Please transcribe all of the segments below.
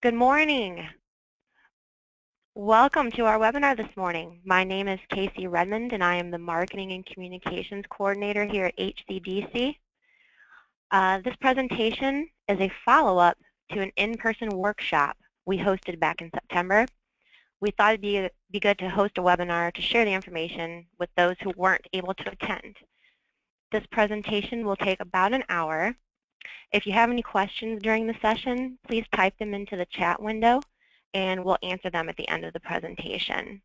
Good morning. Welcome to our webinar this morning. My name is Casey Redmond, and I am the Marketing and Communications Coordinator here at HCDC. This presentation is a follow-up to an in-person workshop we hosted back in September. We thought it'd be good to host a webinar to share the information with those who weren't able to attend. This presentation will take about an hour. If you have any questions during the session, please type them into the chat window and we'll answer them at the end of the presentation.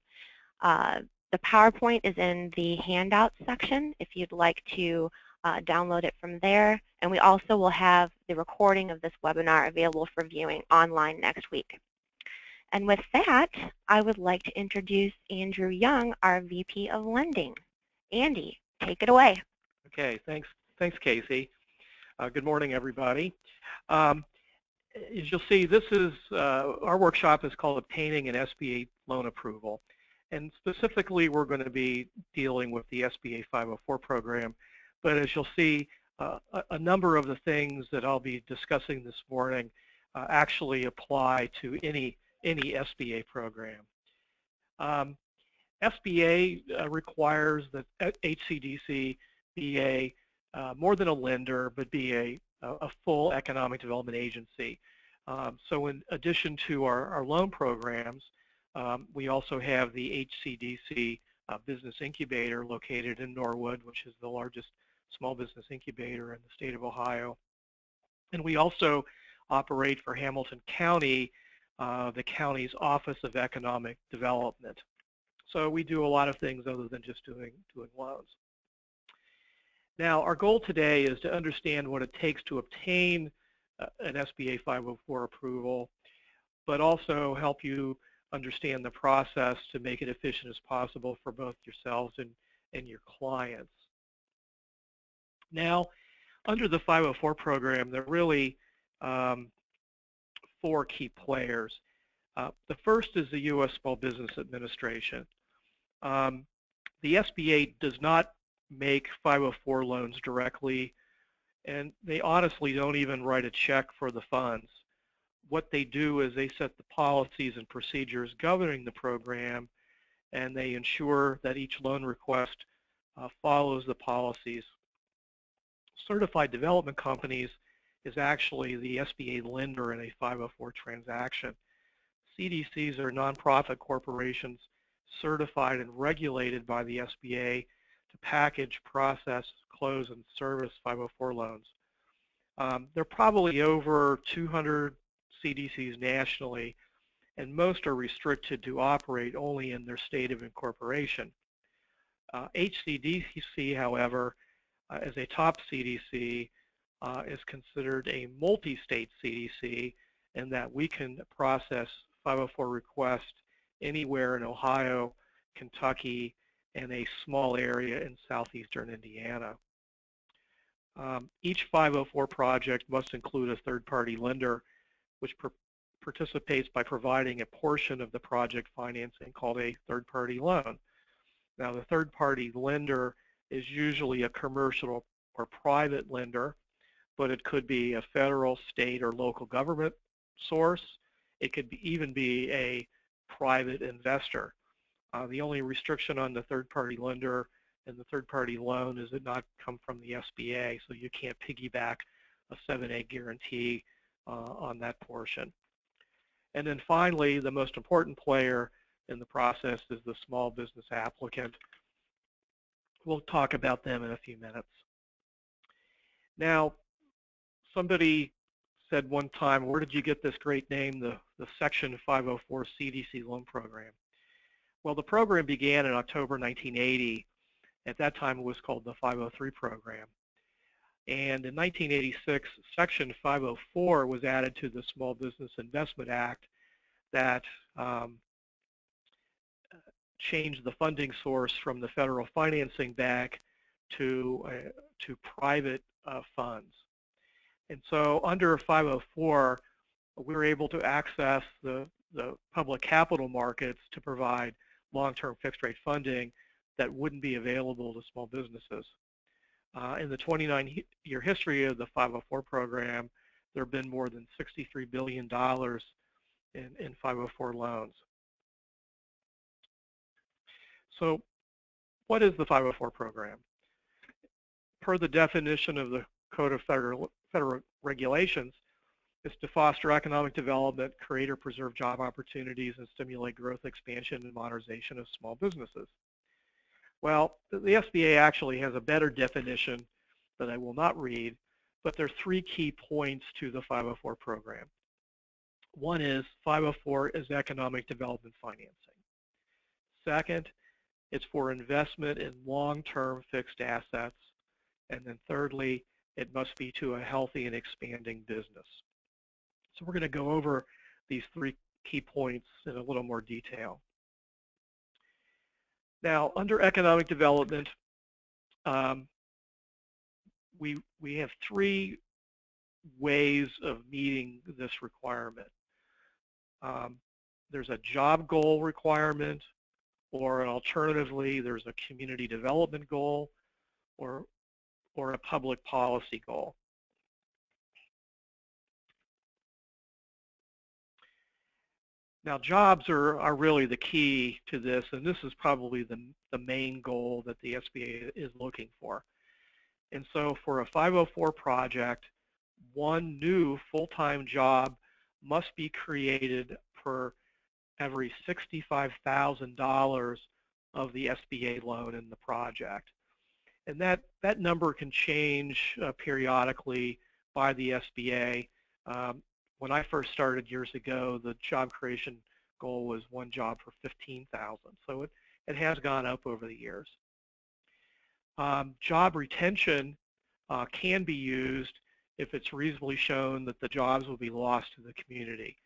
The PowerPoint is in the handouts section if you'd like to download it from there. And we also will have the recording of this webinar available for viewing online next week. And with that, I would like to introduce Andrew Young, our VP of Lending. Andy, take it away. Okay, thanks Casey. Good morning, everybody. As you'll see, this is our workshop is called Obtaining an SBA Loan Approval. And specifically, we're going to be dealing with the SBA 504 program. But as you'll see, a number of the things that I'll be discussing this morning actually apply to any SBA program. SBA requires that HCDC be more than a lender, but be a full economic development agency. So in addition to our loan programs, we also have the HCDC Business Incubator located in Norwood, which is the largest small business incubator in the state of Ohio. And we also operate for Hamilton County, the county's Office of Economic Development. So we do a lot of things other than just doing loans. Now, our goal today is to understand what it takes to obtain an SBA 504 approval, but also help you understand the process to make it efficient as possible for both yourselves and your clients. Now, under the 504 program, there are really 4 key players. The first is the U.S. Small Business Administration. The SBA does not make 504 loans directly, and they honestly don't even write a check for the funds. What they do is they set the policies and procedures governing the program, and they ensure that each loan request follows the policies. Certified Development Companies is actually the SBA lender in a 504 transaction. CDCs are nonprofit corporations certified and regulated by the SBA to package, process, close, and service 504 loans. There are probably over 200 CDCs nationally, and most are restricted to operate only in their state of incorporation. HCDC, however, as a top CDC, is considered a multi-state CDC in that we can process 504 requests anywhere in Ohio, Kentucky, and a small area in southeastern Indiana. Each 504 project must include a third-party lender, which participates by providing a portion of the project financing called a third-party loan. Now, the third-party lender is usually a commercial or private lender, but it could be a federal, state, or local government source. It could even be a private investor. The only restriction on the third-party lender and the third-party loan is it not come from the SBA, so you can't piggyback a 7(a) guarantee on that portion. And then finally, the most important player in the process is the small business applicant. We'll talk about them in a few minutes. Now, somebody said one time, where did you get this great name, the Section 504 CDC loan program? Well, the program began in October 1980. At that time, it was called the 503 program. And in 1986, Section 504 was added to the Small Business Investment Act that changed the funding source from the federal financing back to private funds. And so under 504, we were able to access the public capital markets to provide long-term fixed-rate funding that wouldn't be available to small businesses. In the 29-year history of the 504 program, there have been more than $63 billion in 504 loans. So what is the 504 program? Per the definition of the Code of Federal Regulations, it's to foster economic development, create or preserve job opportunities, and stimulate growth, expansion, and modernization of small businesses. Well, the SBA actually has a better definition that I will not read, but there are three key points to the 504 program. One is 504 is economic development financing. Second, it's for investment in long-term fixed assets. And then thirdly, it must be to a healthy and expanding business. So we're going to go over these three key points in a little more detail. Now, under economic development, we have three ways of meeting this requirement. There's a job goal requirement, or alternatively, there's a community development goal, or a public policy goal. Now, jobs are really the key to this, and this is probably the main goal that the SBA is looking for. And so for a 504 project, one new full-time job must be created per every $65,000 of the SBA loan in the project. And that number can change periodically by the SBA. When I first started years ago, the job creation goal was one job for $15,000. So it has gone up over the years. Job retention can be used if it's reasonably shown that the jobs will be lost to the community.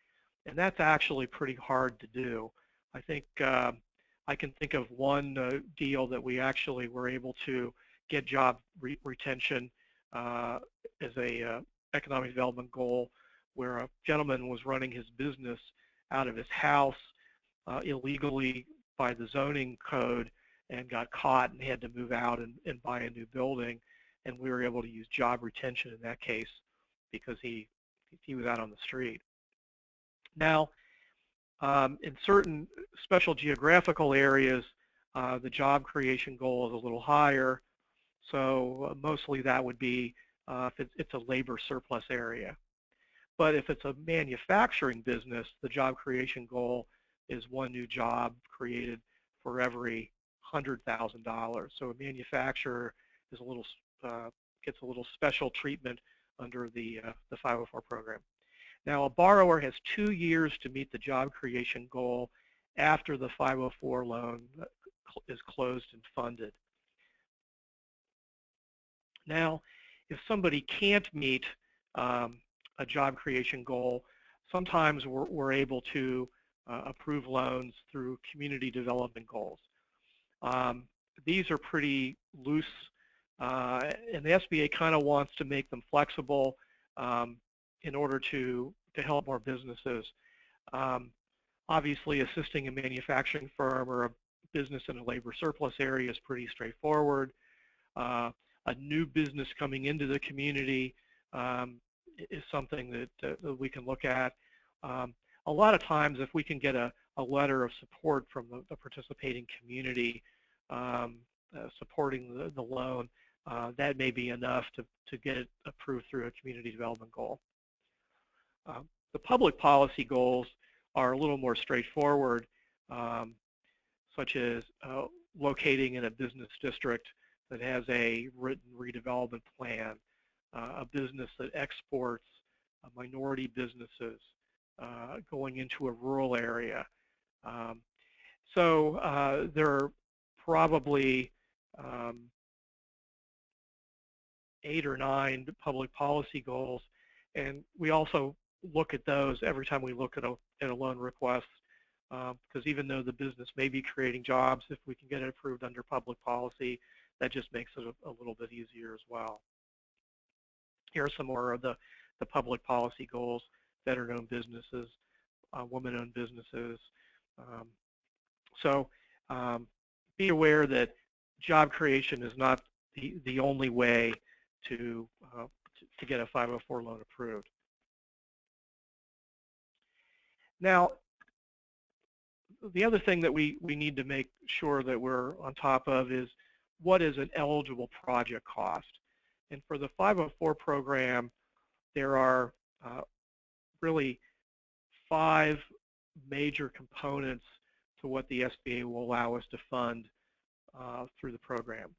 And that's actually pretty hard to do. I think I can think of one deal that we actually were able to get job retention as a economic development goal, where a gentleman was running his business out of his house illegally by the zoning code and got caught and had to move out and buy a new building. And we were able to use job retention in that case because he was out on the street. Now, in certain special geographical areas, the job creation goal is a little higher. So mostly that would be if it's a labor surplus area. But if it's a manufacturing business, the job creation goal is one new job created for every $100,000. So a manufacturer is gets a little special treatment under the 504 program. Now, a borrower has 2 years to meet the job creation goal after the 504 loan is closed and funded. Now, if somebody can't meet a job creation goal, sometimes we're able to approve loans through community development goals. These are pretty loose, and the SBA kind of wants to make them flexible in order to help more businesses. Obviously, assisting a manufacturing firm or a business in a labor surplus area is pretty straightforward. A new business coming into the community is something that we can look at. A lot of times, if we can get a letter of support from the participating community supporting the loan, that may be enough to get it approved through a community development goal. The public policy goals are a little more straightforward, such as locating in a business district that has a written redevelopment plan, a business that exports, minority businesses, going into a rural area. So there are probably 8 or 9 public policy goals, and we also look at those every time we look at a loan request, because even though the business may be creating jobs, if we can get it approved under public policy, that just makes it a little bit easier as well. Here are some more of the public policy goals: veteran-owned businesses, women-owned businesses. So be aware that job creation is not the only way to get a 504 loan approved. Now, the other thing that we need to make sure that we're on top of is what is an eligible project cost. And for the 504 program, there are really 5 major components to what the SBA will allow us to fund through the program.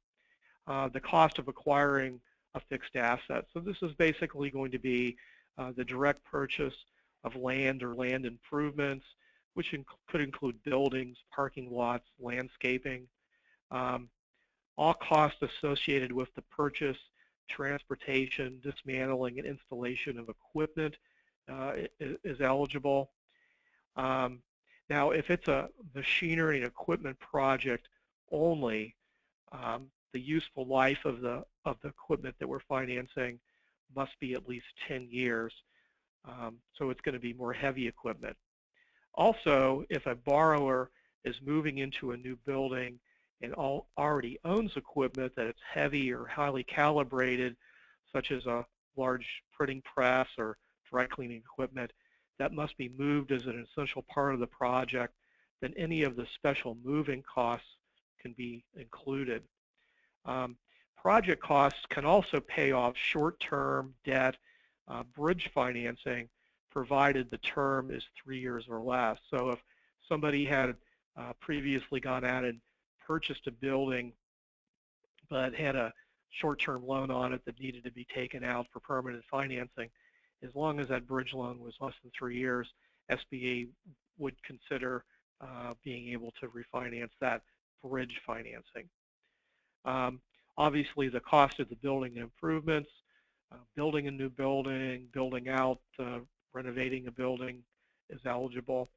The cost of acquiring a fixed asset. So this is basically going to be the direct purchase of land or land improvements, which could include buildings, parking lots, landscaping. All costs associated with the purchase, transportation, dismantling, and installation of equipment is eligible. Now, if it's a machinery and equipment project only, the useful life of the equipment that we're financing must be at least 10 years. So it's going to be more heavy equipment. Also, if a borrower is moving into a new building and already owns equipment that it's heavy or highly calibrated, such as a large printing press or dry cleaning equipment, that must be moved as an essential part of the project, then any of the special moving costs can be included. Project costs can also pay off short-term debt, bridge financing, provided the term is 3 years or less. So if somebody had previously gone out and purchased a building but had a short-term loan on it that needed to be taken out for permanent financing, as long as that bridge loan was less than 3 years, SBA would consider being able to refinance that bridge financing. Obviously, the cost of the building improvements, building a new building, building out, renovating a building is eligible.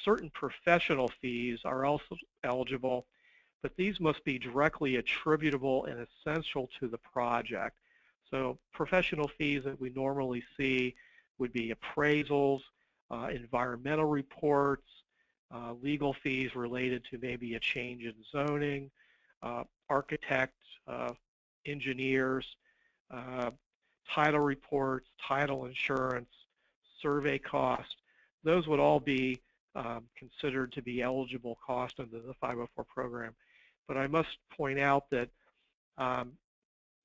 Certain professional fees are also eligible, but these must be directly attributable and essential to the project. So professional fees that we normally see would be appraisals, environmental reports, legal fees related to maybe a change in zoning, architects, engineers, title reports, title insurance, survey costs. Those would all be considered to be eligible costs under the 504 program. But I must point out that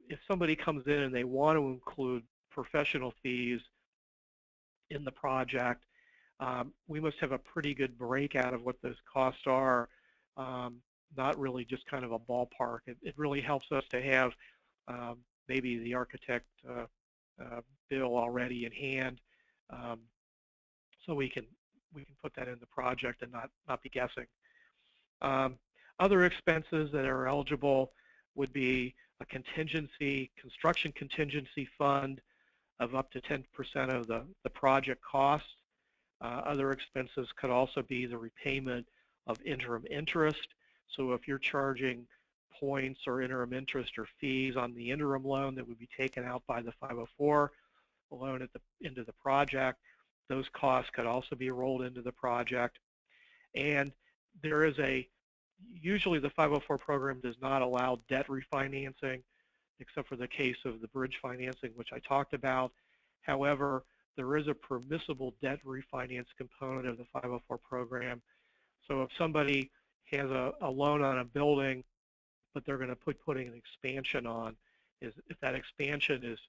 if somebody comes in and they want to include professional fees in the project, we must have a pretty good breakout of what those costs are, not really just kind of a ballpark. It really helps us to have maybe the architect bill already in hand, so we can put that in the project and not be guessing. Other expenses that are eligible would be a construction contingency fund of up to 10% of the project costs. Other expenses could also be the repayment of interim interest. So if you're charging points or interim interest or fees on the interim loan that would be taken out by the 504 loan at the end of the project, those costs could also be rolled into the project. And there is usually the 504 program does not allow debt refinancing, except for the case of the bridge financing, which I talked about. However, there is a permissible debt refinance component of the 504 program. So if somebody has a loan on a building, but they're going to putting an expansion on, if that expansion is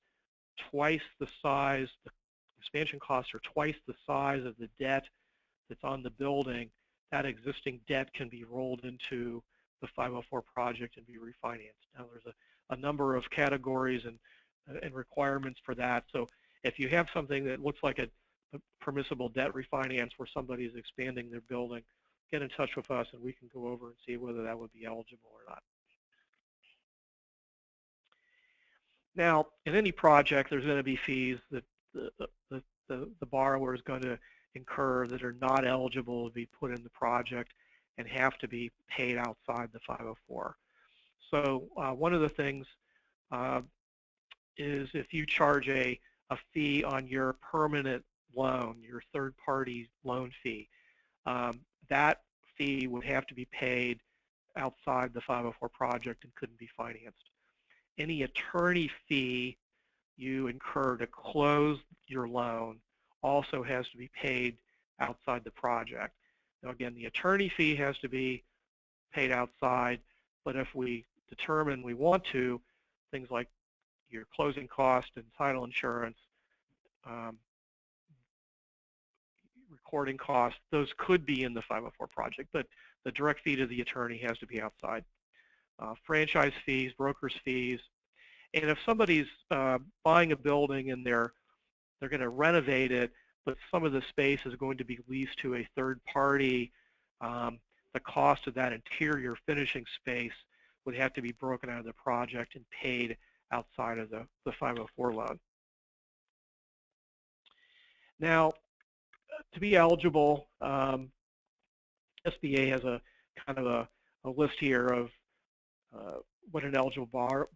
twice the size, the expansion costs are twice the size of the debt that's on the building, that existing debt can be rolled into the 504 project and be refinanced. Now there's a number of categories and requirements for that. So if you have something that looks like a permissible debt refinance where somebody is expanding their building, get in touch with us and we can go over and see whether that would be eligible or not. Now, in any project, there's going to be fees that the borrower is going to incur that are not eligible to be put in the project and have to be paid outside the 504. So one of the things is if you charge a fee on your permanent loan, your third-party loan fee, that fee would have to be paid outside the 504 project and couldn't be financed. Any attorney fee you incur to close your loan also has to be paid outside the project. Now again, the attorney fee has to be paid outside, but if we determine we want to, things like your closing cost and title insurance, recording costs, those could be in the 504 project, but the direct fee to the attorney has to be outside. Franchise fees, broker's fees, and if somebody's buying a building and they're going to renovate it, but some of the space is going to be leased to a third party, the cost of that interior finishing space would have to be broken out of the project and paid outside of the 504 loan. Now, to be eligible, SBA has a kind of a list here of what an eligible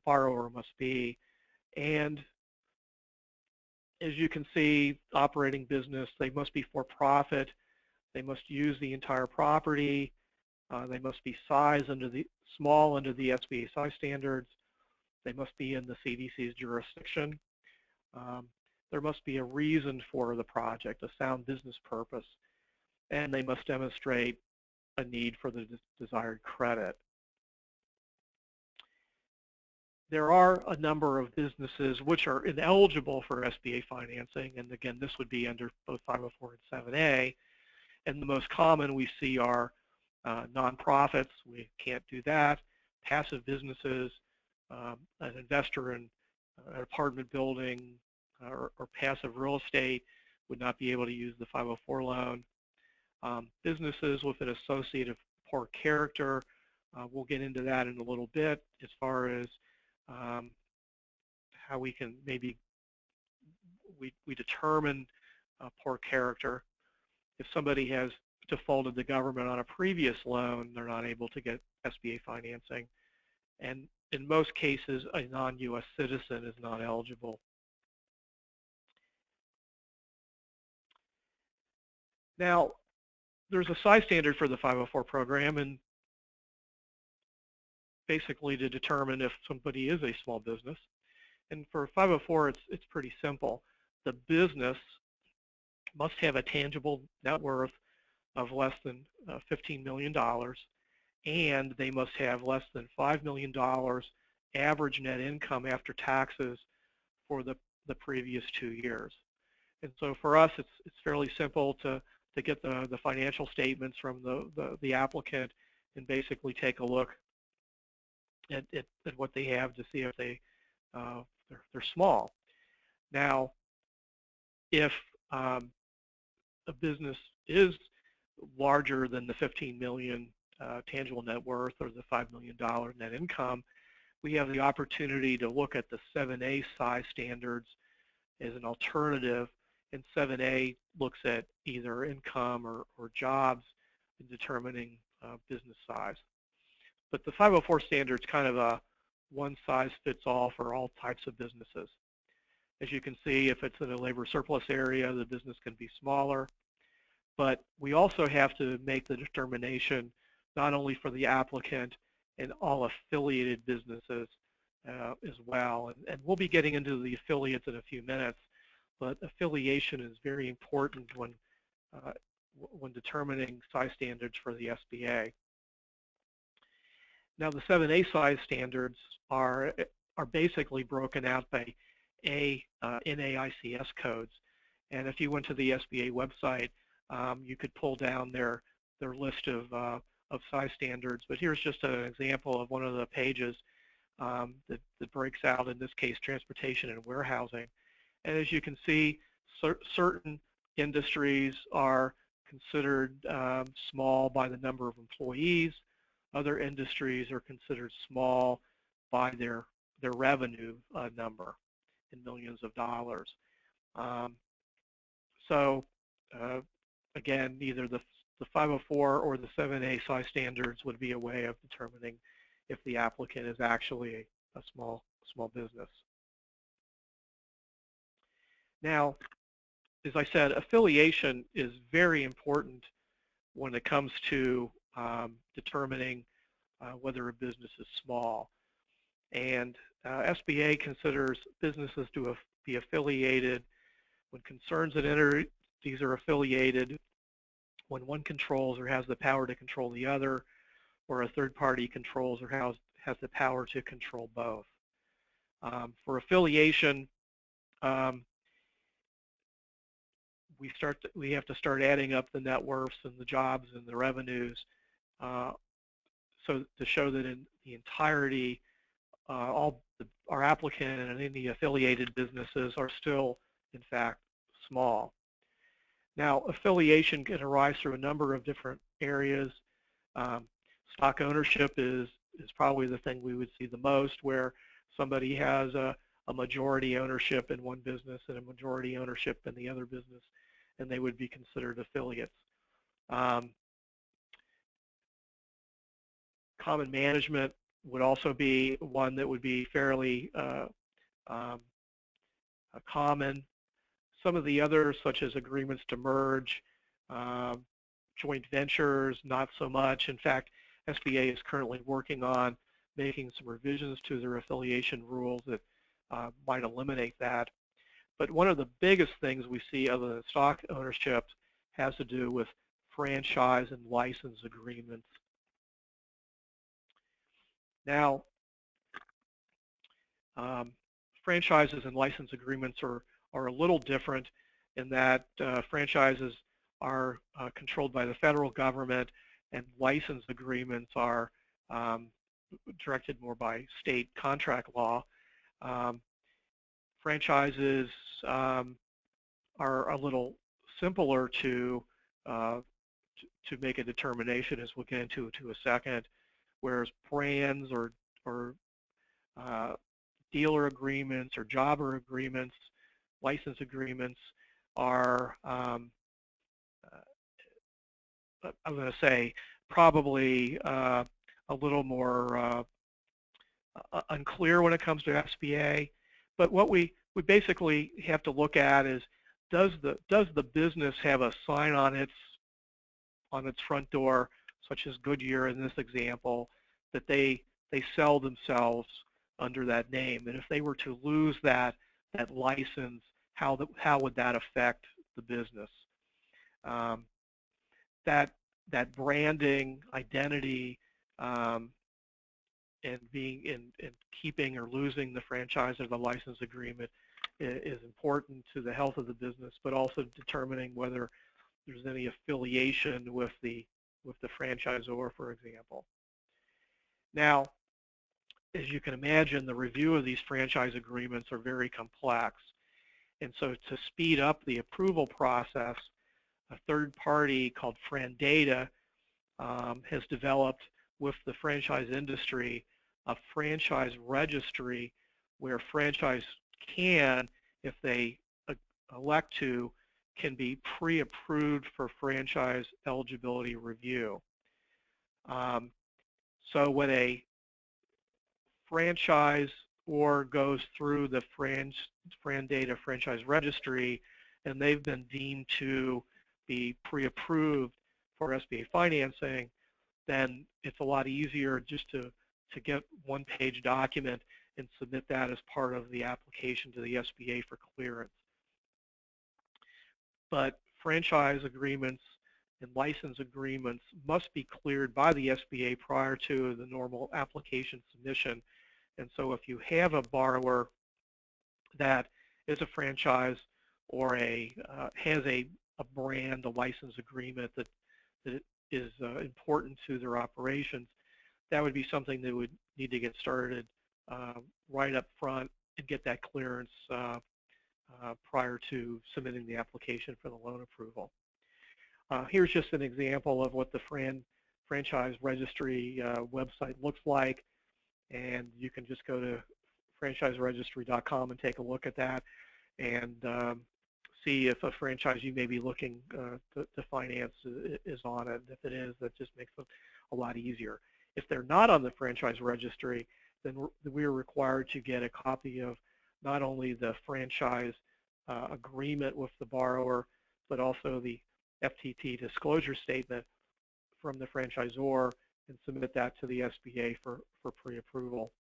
borrower must be. And as you can see, operating business, they must be for profit. They must use the entire property. They must be small under the SBA size standards. They must be in the CDC's jurisdiction. There must be a reason for the project, a sound business purpose, and they must demonstrate a need for the desired credit. There are a number of businesses which are ineligible for SBA financing, and again, this would be under both 504 and 7A, and the most common we see are nonprofits. We can't do that. Passive businesses, an investor in an apartment building or passive real estate would not be able to use the 504 loan. Businesses with an associate of poor character, we'll get into that in a little bit as far as how we can maybe we determine poor character. If somebody has defaulted the government on a previous loan, they're not able to get SBA financing. And in most cases, a non-U.S. citizen is not eligible. Now, there's a size standard for the 504 program, and basically to determine if somebody is a small business. And for 504, it's pretty simple. The business must have a tangible net worth of less than $15 million, and they must have less than $5 million average net income after taxes for the previous 2 years. And so for us, it's fairly simple to get the financial statements from the applicant and basically take a look at what they have to see if they're small. Now, if a business is larger than the 15 million tangible net worth or the $5 million net income, we have the opportunity to look at the 7A size standards as an alternative, and 7A looks at either income or jobs in determining business size. But the 504 standard is kind of a one-size-fits-all for all types of businesses. As you can see, if it's in a labor surplus area, the business can be smaller. But we also have to make the determination not only for the applicant and all affiliated businesses as well. And we'll be getting into the affiliates in a few minutes, but affiliation is very important when determining size standards for the SBA. Now, the 7A size standards are basically broken out by NAICS codes. And if you went to the SBA website, you could pull down their list of size standards. But here's just an example of one of the pages that breaks out, in this case, transportation and warehousing. And as you can see, certain industries are considered small by the number of employees. Other industries are considered small by their revenue number in millions of dollars. Again, either the 504 or the 7A size standards would be a way of determining if the applicant is actually a small business. Now, as I said, affiliation is very important when it comes to determining whether a business is small. And SBA considers businesses to be affiliated when concerns and entities are affiliated when one controls or has the power to control the other, or a third party controls or has the power to control both. For affiliation, um, we have to start adding up the net worths and the jobs and the revenues, so to show that in the entirety, our applicant and any affiliated businesses are still, in fact, small. Now, affiliation can arise through a number of different areas. Stock ownership is probably the thing we would see the most, where somebody has a majority ownership in one business and a majority ownership in the other business, and they would be considered affiliates. Common management would also be one that would be fairly common. Some of the others, such as agreements to merge, joint ventures, not so much. In fact, SBA is currently working on making some revisions to their affiliation rules that might eliminate that. But one of the biggest things we see other than stock ownership has to do with franchise and license agreements. Now, franchises and license agreements are a little different in that franchises are controlled by the federal government, and license agreements are directed more by state contract law. Franchises are a little simpler to make a determination, as we'll get into a second, whereas brands or dealer agreements or jobber agreements, license agreements are, I'm going to say, probably a little more unclear when it comes to SBA. But what we basically have to look at is, does the business have a sign on its front door, such as Goodyear in this example, that they sell themselves under that name? And if they were to lose that license, how would that affect the business? That branding, identity, and keeping or losing the franchise or the license agreement is important to the health of the business, but also determining whether there's any affiliation with the franchisor, for example. Now, as you can imagine, the review of these franchise agreements are very complex. And so to speed up the approval process, a third party called Frandata has developed with the franchise industry a franchise registry where franchise can, if they elect to, can be pre-approved for franchise eligibility review. So when a franchise or goes through the Frandata franchise registry and they've been deemed to be pre-approved for SBA financing, then it's a lot easier just to get one-page document and submit that as part of the application to the SBA for clearance. But franchise agreements and license agreements must be cleared by the SBA prior to the normal application submission. And so if you have a borrower that is a franchise or has a brand, a license agreement that is important to their operations, that would be something that would need to get started right up front and get that clearance prior to submitting the application for the loan approval. Here's just an example of what the franchise registry website looks like, and you can just go to franchiseregistry.com and take a look at that and see if a franchise you may be looking to finance is on it. If it is, that just makes it a lot easier. If they're not on the franchise registry, then we're required to get a copy of not only the franchise agreement with the borrower, but also the FTT disclosure statement from the franchisor and submit that to the SBA for pre-approval.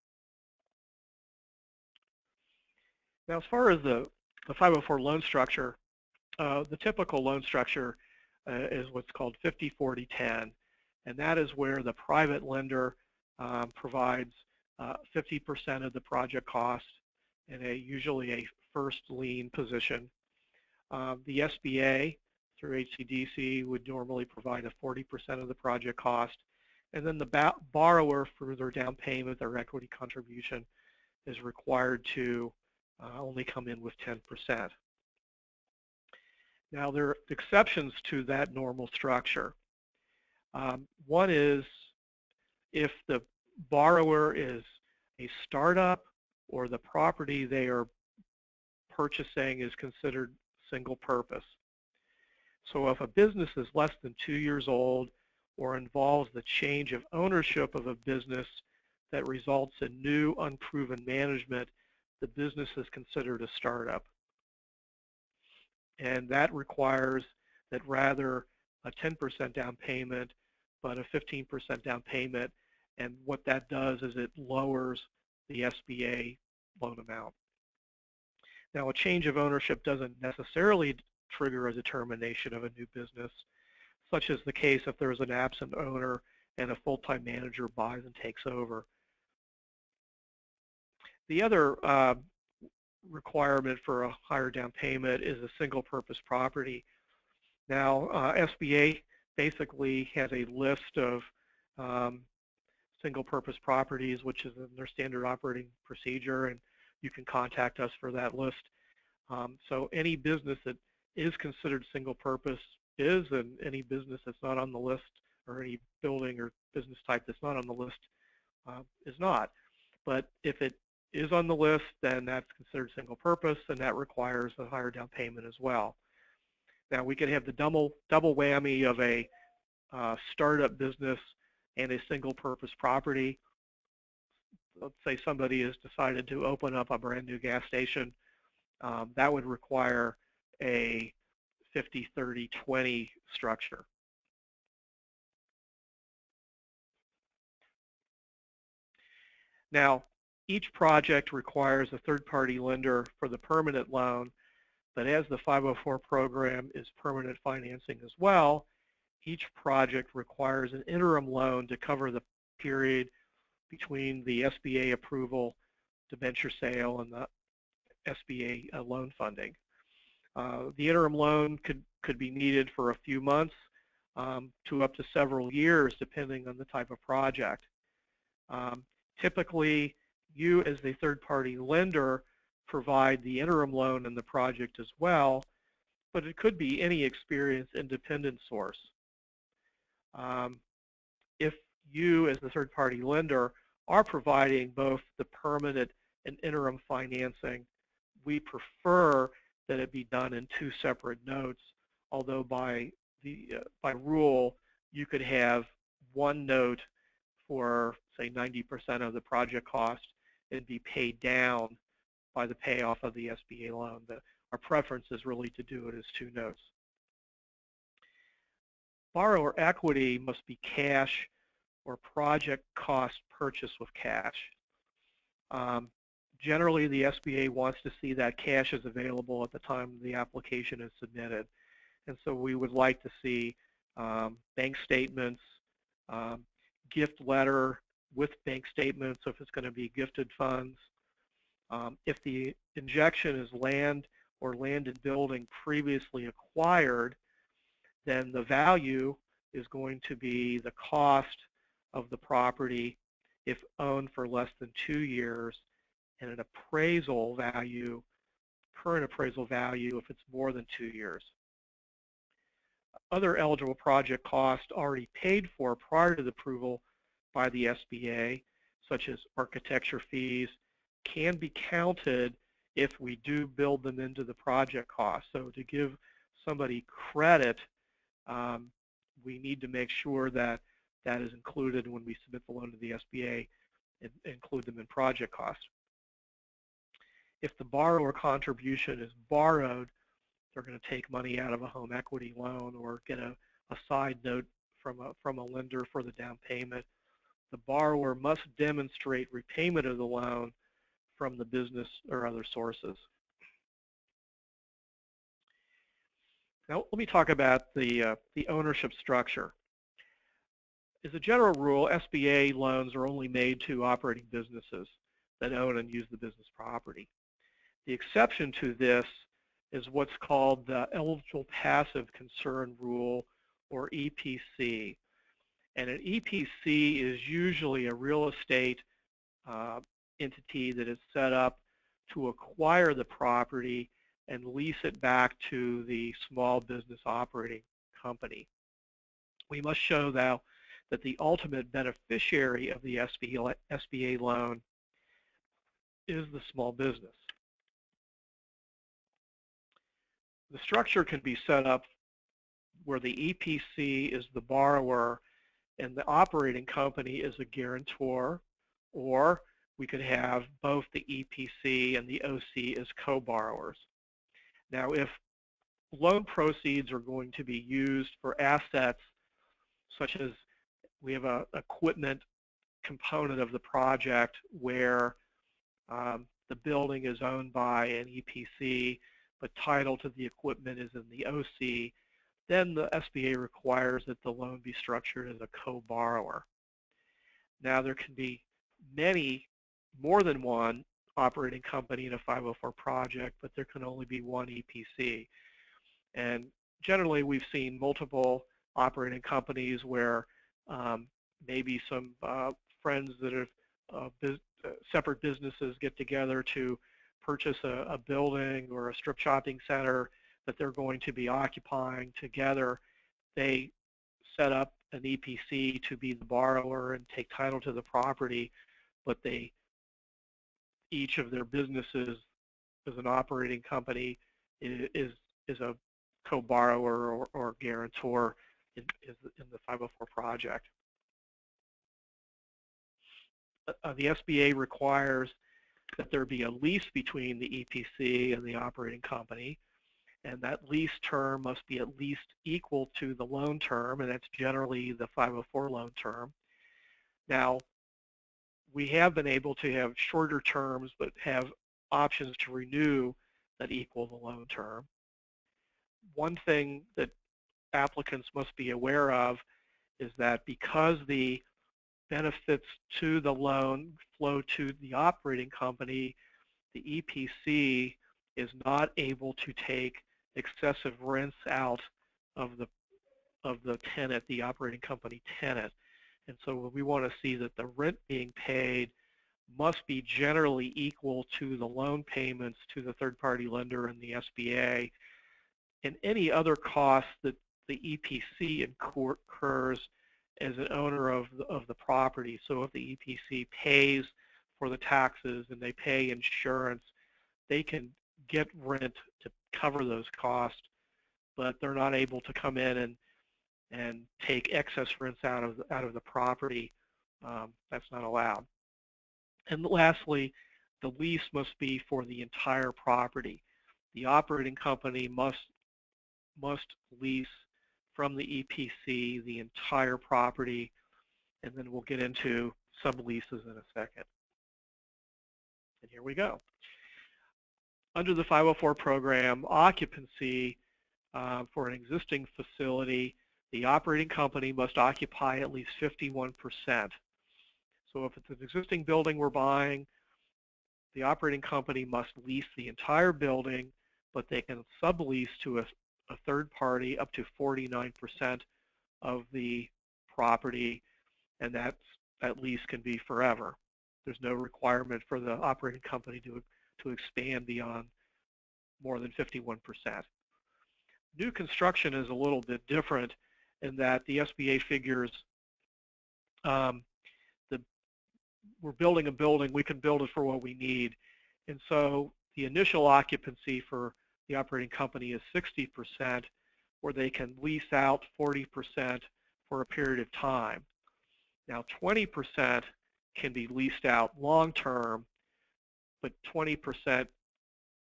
Now, as far as the 504 loan structure, the typical loan structure is what's called 50-40-10, and that is where the private lender provides 50% of the project cost in usually a first lien position. The SBA through HCDC would normally provide a 40% of the project cost, and then the borrower for their down payment, their equity contribution, is required to only come in with 10%. Now, there are exceptions to that normal structure. One is if the borrower is a startup or the property they are purchasing is considered single purpose. So if a business is less than 2 years old or involves the change of ownership of a business that results in new unproven management, the business is considered a startup. And that requires that rather a 10% down payment, but a 15% down payment. And what that does is it lowers the SBA loan amount. Now, a change of ownership doesn't necessarily trigger a determination of a new business, such as the case if there's an absent owner and a full-time manager buys and takes over. The other requirement for a higher down payment is a single-purpose property. Now, SBA basically has a list of single-purpose properties, which is in their standard operating procedure, and you can contact us for that list. So any business that is considered single-purpose is, and any business that's not on the list, or any building or business type that's not on the list is not. But if it is on the list, then that's considered single purpose, and that requires a higher down payment as well. Now, we could have the double whammy of a startup business and a single purpose property. Let's say somebody has decided to open up a brand new gas station. That would require a 50-30-20 structure. Now, each project requires a third-party lender for the permanent loan, but as the 504 program is permanent financing as well, each project requires an interim loan to cover the period between the SBA approval, debenture sale, and the SBA loan funding. The interim loan could be needed for a few months to up to several years, depending on the type of project. Typically, you as the third-party lender provide the interim loan in the project as well, but it could be any experienced independent source. If you as the third-party lender are providing both the permanent and interim financing, we prefer that it be done in 2 separate notes, although by rule, you could have one note for, say, 90% of the project cost and be paid down by the payoff of the SBA loan. Our preference is really to do it as 2 notes. Borrower equity must be cash or project cost purchased with cash. Generally, the SBA wants to see that cash is available at the time the application is submitted. And so we would like to see bank statements, gift letter with bank statements if it's going to be gifted funds. If the injection is land or land and building previously acquired, then the value is going to be the cost of the property if owned for less than 2 years, and an appraisal value, current appraisal value, if it's more than 2 years. Other eligible project costs already paid for prior to the approval by the SBA, such as architecture fees, can be counted if we do build them into the project cost. So to give somebody credit, we need to make sure that that is included when we submit the loan to the SBA and include them in project cost. If the borrower contribution is borrowed, they're going to take money out of a home equity loan or get a side note from a lender for the down payment. The borrower must demonstrate repayment of the loan from the business or other sources. Now let me talk about the ownership structure. As a general rule, SBA loans are only made to operating businesses that own and use the business property. The exception to this is what's called the Eligible Passive Concern Rule, or EPC. And an EPC is usually a real estate entity that is set up to acquire the property and lease it back to the small business operating company. We must show, though, that the ultimate beneficiary of the SBA loan is the small business. The structure can be set up where the EPC is the borrower and the operating company is a guarantor, or we could have both the EPC and the OC as co-borrowers. Now, if loan proceeds are going to be used for assets such as we have an equipment component of the project where the building is owned by an EPC, but title to the equipment is in the OC, then the SBA requires that the loan be structured as a co-borrower. Now, there can be more than one operating company in a 504 project, but there can only be one EPC. And generally, we've seen multiple operating companies where maybe some friends that have separate businesses get together to purchase a building or a strip shopping center that they're going to be occupying together. They set up an EPC to be the borrower and take title to the property, but each of their businesses as an operating company is a co-borrower or guarantor in the 504 project. The SBA requires that there be a lease between the EPC and the operating company, and that lease term must be at least equal to the loan term, and that's generally the 504 loan term. Now, we have been able to have shorter terms, but have options to renew that equal the loan term. One thing that applicants must be aware of is that because the benefits to the loan flow to the operating company, the EPC is not able to take excessive rents out of the tenant, the operating company tenant. And so we want to see that the rent being paid must be generally equal to the loan payments to the third-party lender and the SBA, and any other costs that the EPC incurs as an owner of the property. So if the EPC pays for the taxes and they pay insurance, they can get rent to cover those costs, but they're not able to come in and take excess rents out of the property. That's not allowed. And lastly, the lease must be for the entire property. The operating company must lease from the EPC the entire property, and then we'll get into subleases in a second. And here we go. Under the 504 program, occupancy for an existing facility, the operating company must occupy at least 51%. So if it's an existing building we're buying, the operating company must lease the entire building, but they can sublease to a third party up to 49% of the property, and that lease can be forever. There's no requirement for the operating company to expand beyond more than 51%. New construction is a little bit different in that the SBA figures we're building a building, we can build it for what we need. And so the initial occupancy for the operating company is 60%, where they can lease out 40% for a period of time. Now 20% can be leased out long-term, but 20%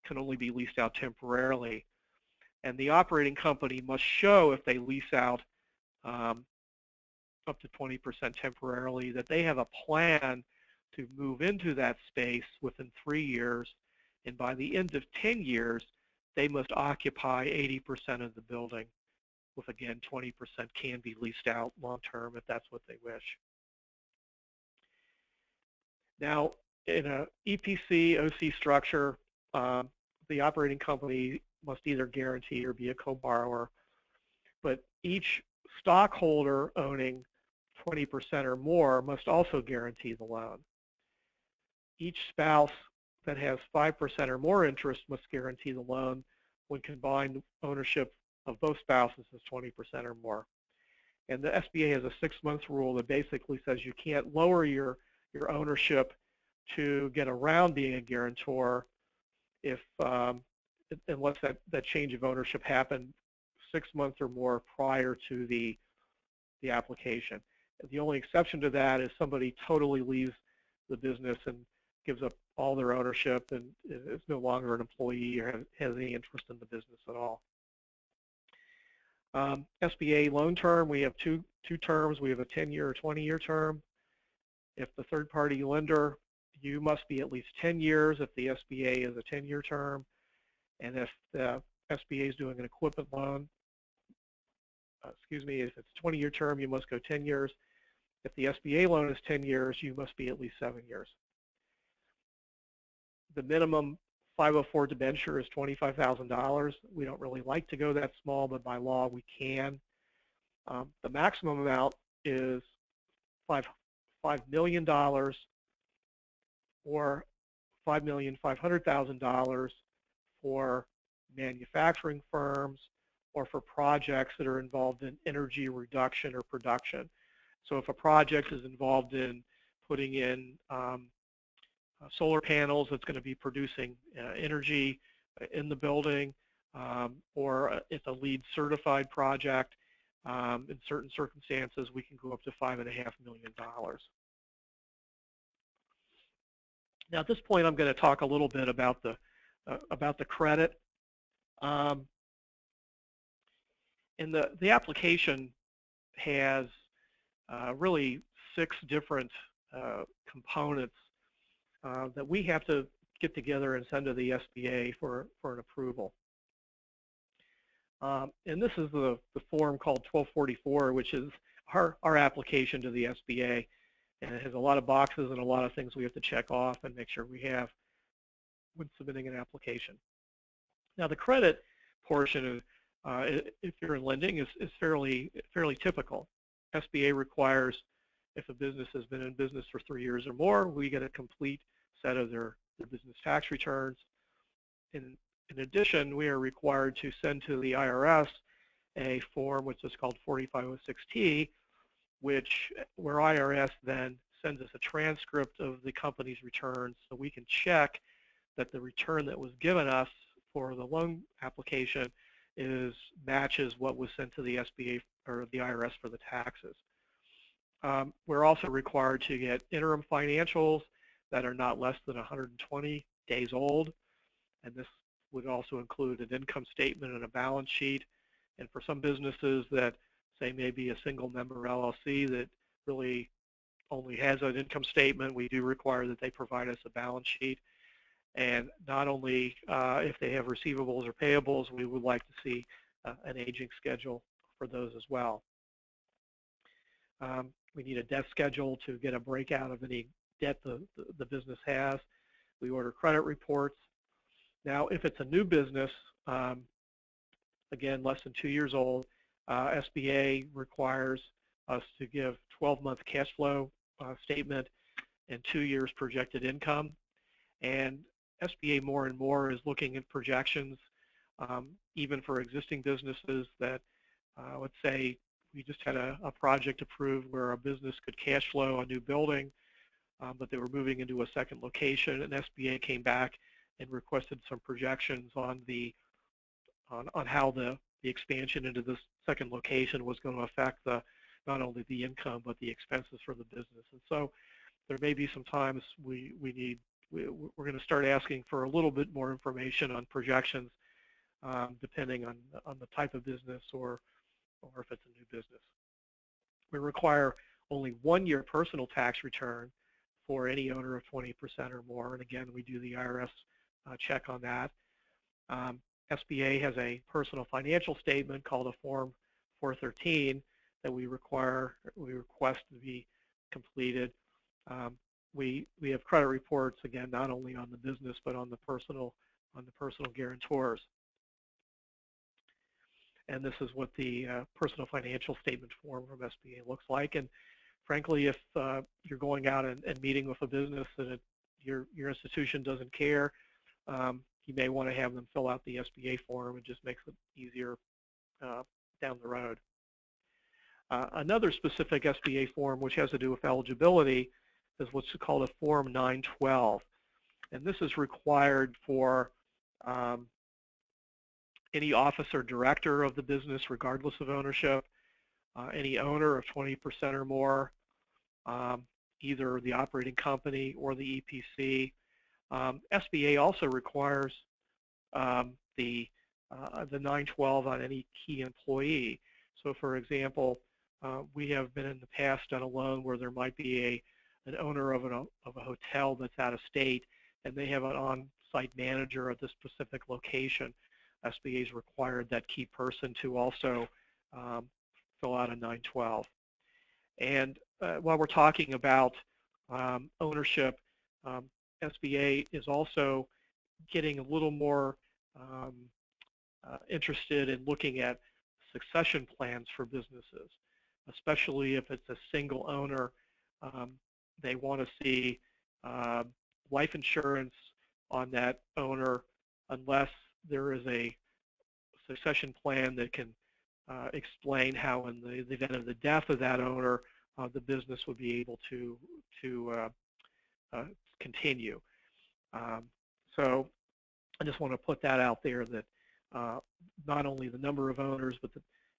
can only be leased out temporarily. And the operating company must show, if they lease out up to 20% temporarily, that they have a plan to move into that space within 3 years, and by the end of 10 years, they must occupy 80% of the building, with again 20% can be leased out long term if that's what they wish. Now, in a EPC OC structure, the operating company must either guarantee or be a co-borrower, but each stockholder owning 20% or more must also guarantee the loan. Each spouse that has 5% or more interest must guarantee the loan when combined ownership of both spouses is 20% or more. And the SBA has a 6-month rule that basically says you can't lower your ownership to get around being a guarantor if unless that change of ownership happened 6 months or more prior to the application. The only exception to that is somebody totally leaves the business and gives up all their ownership and is no longer an employee or has any interest in the business at all. SBA loan term, we have two terms. We have a 10-year or 20-year term. If the third-party lender, you must be at least 10 years if the SBA is a 10-year term. And if the SBA is doing an equipment loan, if it's a 20-year term, you must go 10 years. If the SBA loan is 10 years, you must be at least 7 years. The minimum 504 debenture is $25,000. We don't really like to go that small, but by law we can. The maximum amount is $5 million or $5,500,000 for manufacturing firms or for projects that are involved in energy reduction or production. So if a project is involved in putting in solar panels that's going to be producing energy in the building, or it's a LEED certified project, in certain circumstances we can go up to $5.5 million. Now at this point I'm going to talk a little bit about the credit. And the application has really 6 different components that we have to get together and send to the SBA for an approval. And this is the form called 1244, which is our application to the SBA. And it has a lot of boxes and a lot of things we have to check off and make sure we have when submitting an application. Now the credit portion, if you're in lending, is fairly typical. SBA requires if a business has been in business for 3 years or more, we get a complete set of their business tax returns. In addition, we are required to send to the IRS a form which is called 4506T, where IRS then sends us a transcript of the company's returns so we can check that the return that was given us for the loan application matches what was sent to the SBA or the IRS for the taxes. We're also required to get interim financials that are not less than 120 days old, and this would also include an income statement and a balance sheet. And for some businesses that say maybe a single member LLC that really only has an income statement, we do require that they provide us a balance sheet. And not only if they have receivables or payables, we would like to see an aging schedule for those as well. We need a debt schedule to get a breakout of any debt the business has. We order credit reports. Now, if it's a new business, again, less than 2 years old, SBA requires us to give 12-month cash flow statement and 2 years projected income. And SBA more and more is looking at projections, even for existing businesses that, let's say, we just had a project approved where a business could cash flow a new building, but they were moving into a second location, and SBA came back and requested some projections on how the expansion into this second location was going to affect not only the income but the expenses for the business. And so there may be some times we're going to start asking for a little bit more information on projections, depending on the type of business or if it's a new business. We require only 1 year personal tax return for any owner of 20% or more, and again, we do the IRS check on that. SBA has a personal financial statement called a Form 413 that we request to be completed. We have credit reports, again, not only on the business but on the personal guarantors. And this is what the personal financial statement form from SBA looks like. And frankly, if you're going out and meeting with a business and your institution doesn't care, you may want to have them fill out the SBA form. It just makes it easier down the road. Another specific SBA form, which has to do with eligibility, is what's called a Form 912. And this is required for any officer director of the business, regardless of ownership, any owner of 20% or more, either the operating company or the EPC. SBA also requires the 912 on any key employee. So for example, we have been in the past on a loan where there might be an owner of a hotel that's out of state, and they have an on-site manager at the specific location. SBA has required that key person to also fill out a 912. And while we're talking about ownership, SBA is also getting a little more interested in looking at succession plans for businesses, especially if it's a single owner. They want to see life insurance on that owner unless there is a succession plan that can explain how in the event of the death of that owner, the business would be able to continue. So I just want to put that out there, that not only the number of owners, but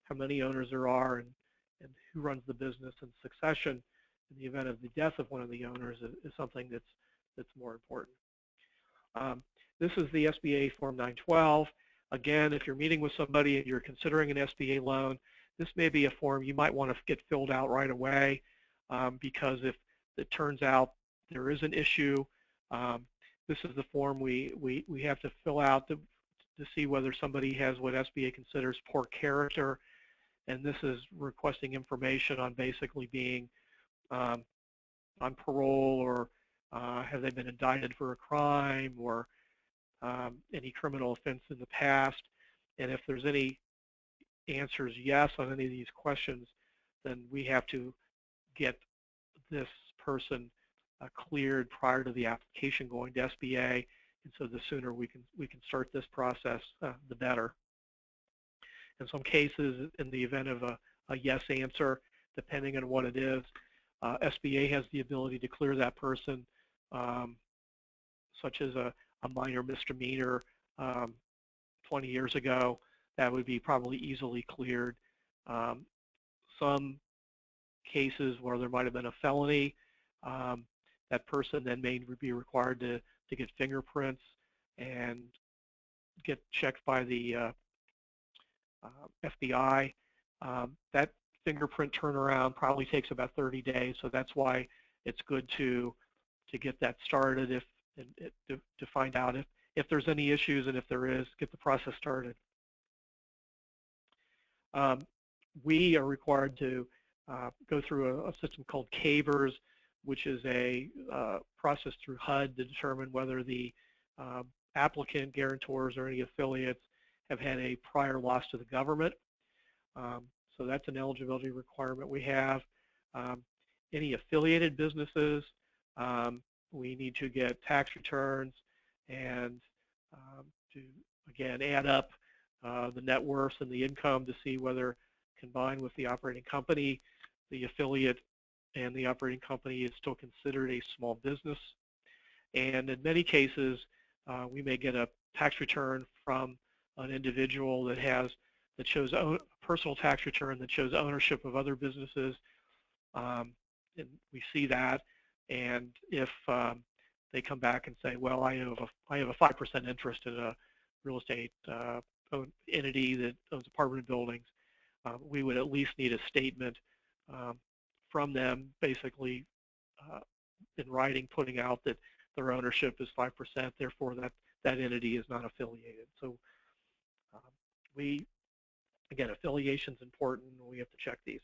how many owners there are and who runs the business, and succession in the event of the death of one of the owners is something that's more important. This is the SBA Form 912. Again, if you're meeting with somebody and you're considering an SBA loan, this may be a form you might want to get filled out right away, because if it turns out there is an issue, this is the form we have to fill out to see whether somebody has what SBA considers poor character. And this is requesting information on basically being on parole, or have they been indicted for a crime, or any criminal offense in the past. And if there's any answers yes on any of these questions, then we have to get this person cleared prior to the application going to SBA. And so the sooner we can start this process, the better. In some cases, in the event of a yes answer, depending on what it is, SBA has the ability to clear that person, such as a minor misdemeanor 20 years ago. That would be probably easily cleared. Some cases where there might have been a felony, that person then may be required to get fingerprints and get checked by the FBI. That fingerprint turnaround probably takes about 30 days, so that's why it's good to get that started to find out if there's any issues, and if there is, get the process started. We are required to go through a system called CAVERS, which is a process through HUD to determine whether the applicant, guarantors, or any affiliates have had a prior loss to the government. So that's an eligibility requirement we have. Any affiliated businesses, we need to get tax returns and to, again, add up the net worths and the income to see whether, combined with the operating company, the affiliate and the operating company is still considered a small business. And in many cases, we may get a tax return from an individual that shows a personal tax return that shows ownership of other businesses. And we see that, and if they come back and say, well, I have a 5% interest in a real estate entity that owns apartment buildings, we would at least need a statement from them, basically in writing, putting out that their ownership is 5%, therefore that entity is not affiliated. So Again, affiliation is important. We have to check these.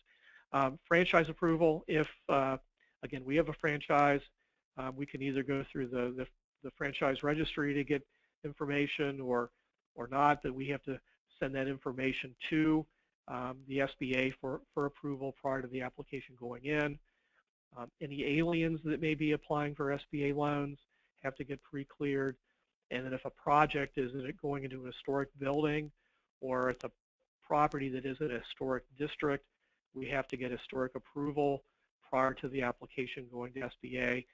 Franchise approval, if, again, we have a franchise, we can either go through the franchise registry to get information or not, that we have to send that information to the SBA for approval prior to the application going in. Any aliens that may be applying for SBA loans have to get pre-cleared. And then if a project is going into a historic building or it's a property that is in a historic district, we have to get historic approval prior to the application going to SBA.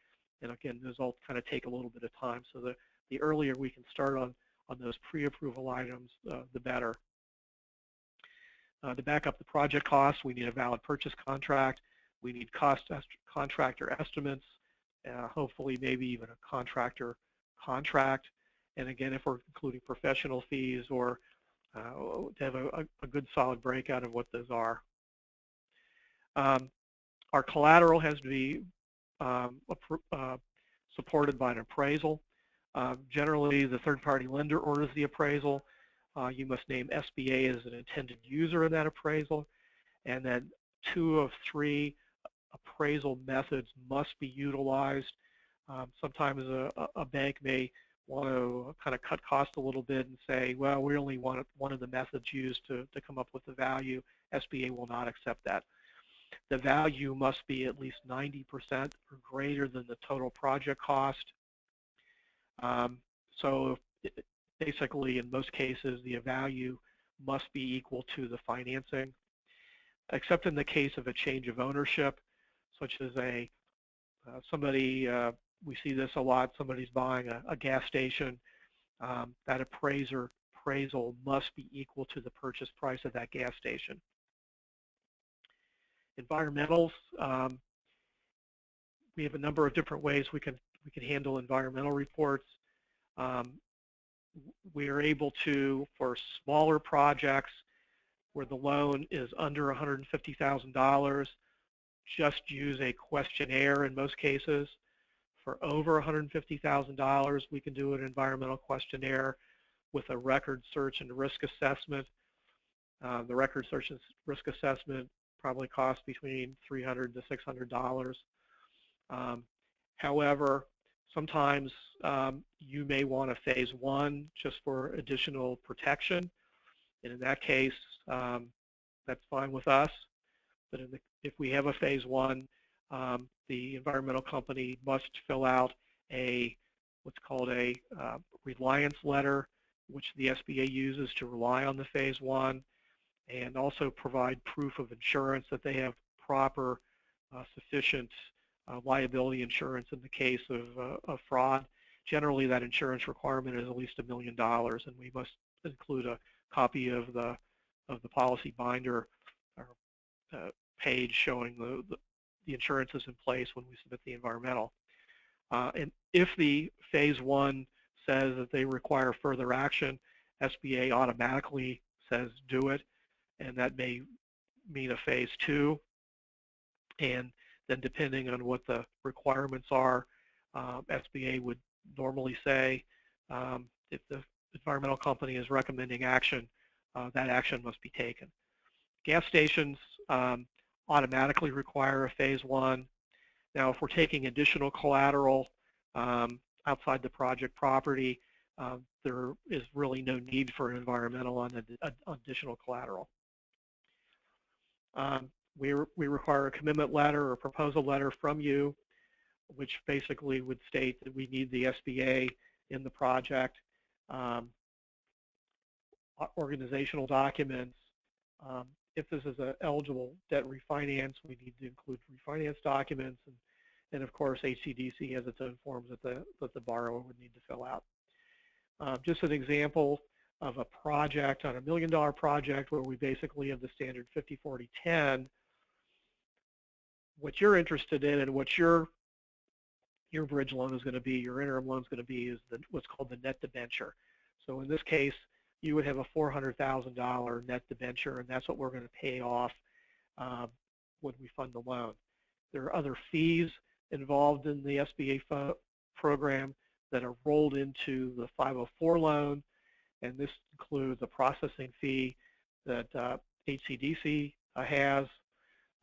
And again, those all kind of take a little bit of time. So the earlier we can start on those pre-approval items, the better. To back up the project costs, we need a valid purchase contract. We need contractor estimates, hopefully maybe even a contractor contract. And again, if we're including professional fees, or to have a good solid breakout of what those are. Our collateral has to be supported by an appraisal. Generally, the third-party lender orders the appraisal. You must name SBA as an intended user in that appraisal, and then 2 of 3 appraisal methods must be utilized. Sometimes a bank may want to kind of cut costs a little bit and say, well, we only want one of the methods used to come up with the value. SBA will not accept that. The value must be at least 90% or greater than the total project cost. So basically, in most cases, the value must be equal to the financing, except in the case of a change of ownership, such as somebody, we see this a lot, somebody's buying a gas station. That appraisal must be equal to the purchase price of that gas station. Environmentals, we have a number of different ways we can handle environmental reports. We are able to, for smaller projects where the loan is under $150,000, just use a questionnaire in most cases. For over $150,000, we can do an environmental questionnaire with a record search and risk assessment. The record search and risk assessment probably costs between $300 to $600. However, sometimes you may want a phase 1 just for additional protection, and in that case, that's fine with us. But if we have a phase 1, the environmental company must fill out what's called a reliance letter, which the SBA uses to rely on the phase 1, and also provide proof of insurance that they have proper, sufficient liability insurance in the case of fraud. Generally, that insurance requirement is at least $1 million, and we must include a copy of the policy binder or page showing the insurance is in place when we submit the environmental. And if the phase 1 says that they require further action, SBA automatically says do it, and that may mean a phase 2. And then depending on what the requirements are, SBA would normally say if the environmental company is recommending action, that action must be taken. Gas stations automatically require a phase 1. Now, if we're taking additional collateral outside the project property, there is really no need for environmental on additional collateral. We require a commitment letter or proposal letter from you, which basically would state that we need the SBA in the project. Organizational documents. If this is an eligible debt refinance, we need to include refinance documents, and of course HCDC has its own forms that the borrower would need to fill out. Just an example of a project, on $1 million project where we basically have the standard 50-40-10, what you're interested in and what your bridge loan is going to be, your interim loan is going to be, is what's called the net debenture. So in this case, you would have a $400,000 net debenture, and that's what we're going to pay off when we fund the loan. There are other fees involved in the SBA program that are rolled into the 504 loan. and this includes a processing fee that HCDC has.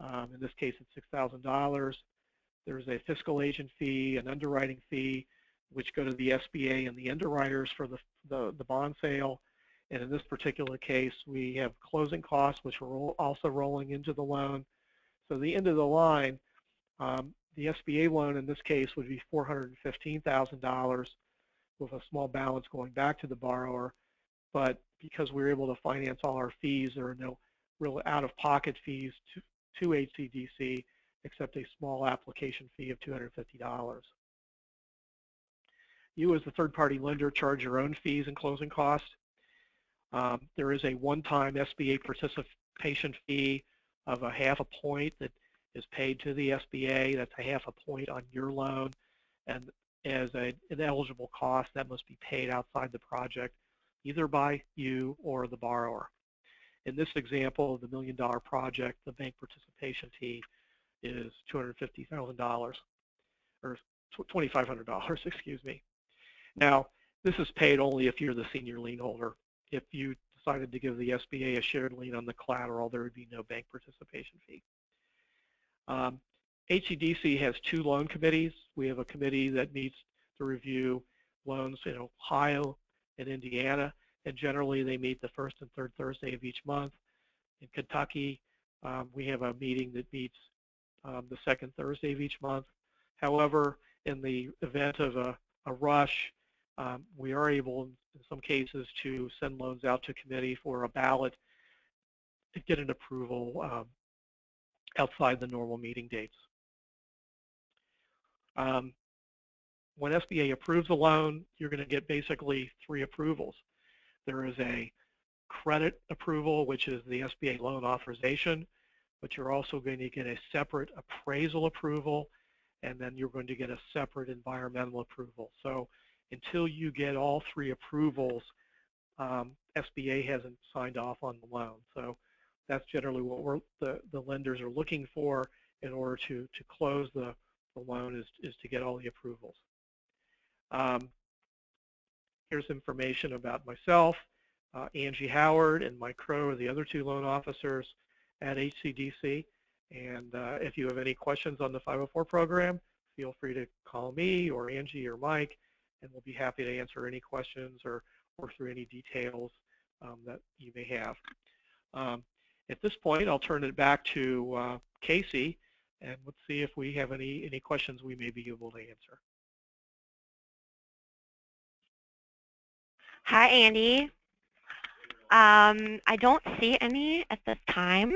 In this case, it's $6,000. There's a fiscal agent fee, an underwriting fee, which go to the SBA and the underwriters for the bond sale. And in this particular case, we have closing costs, which are also rolling into the loan. So the end of the line, the SBA loan in this case would be $415,000 with a small balance going back to the borrower. But because we're able to finance all our fees, there are no real out-of-pocket fees to HCDC except a small application fee of $250. You as the third-party lender charge your own fees and closing costs. There is a one-time SBA participation fee of a half a point that is paid to the SBA. That's a half a point on your loan, and as an eligible cost that must be paid outside the project, either by you or the borrower. In this example of the $1 million project, the bank participation fee is $250,000 or $2,500, excuse me. Now, this is paid only if you're the senior lien holder. If you decided to give the SBA a shared lien on the collateral, there would be no bank participation fee. HCDC has two loan committees. We have a committee that meets to review loans in Ohio and Indiana, and generally they meet the first and third Thursday of each month. In Kentucky, we have a meeting that meets the second Thursday of each month. However, in the event of a rush, we are able, in some cases, to send loans out to committee for a ballot to get an approval outside the normal meeting dates. When SBA approves a loan, you're going to get basically three approvals. There is a credit approval, which is the SBA loan authorization, but you're also going to get a separate appraisal approval, and then you're going to get a separate environmental approval. So until you get all three approvals, SBA hasn't signed off on the loan. So that's generally what the lenders are looking for in order to close the loan is to get all the approvals. Here's information about myself, Angie Howard and Mike Crow are the other two loan officers at HCDC. And if you have any questions on the 504 program, feel free to call me or Angie or Mike, and we'll be happy to answer any questions or work through any details that you may have. At this point, I'll turn it back to Casey, and let's see if we have any questions we may be able to answer. Hi, Andy. I don't see any at this time.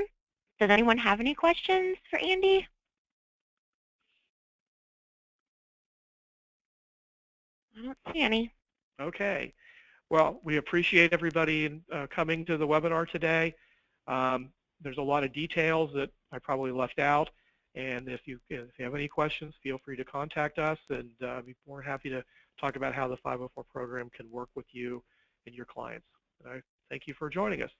Does anyone have any questions for Andy? I don't see any. Okay. Well, we appreciate everybody coming to the webinar today. There's a lot of details that I probably left out, and if you have any questions, feel free to contact us, and I'd be more happy to talk about how the 504 program can work with you and your clients. And I thank you for joining us.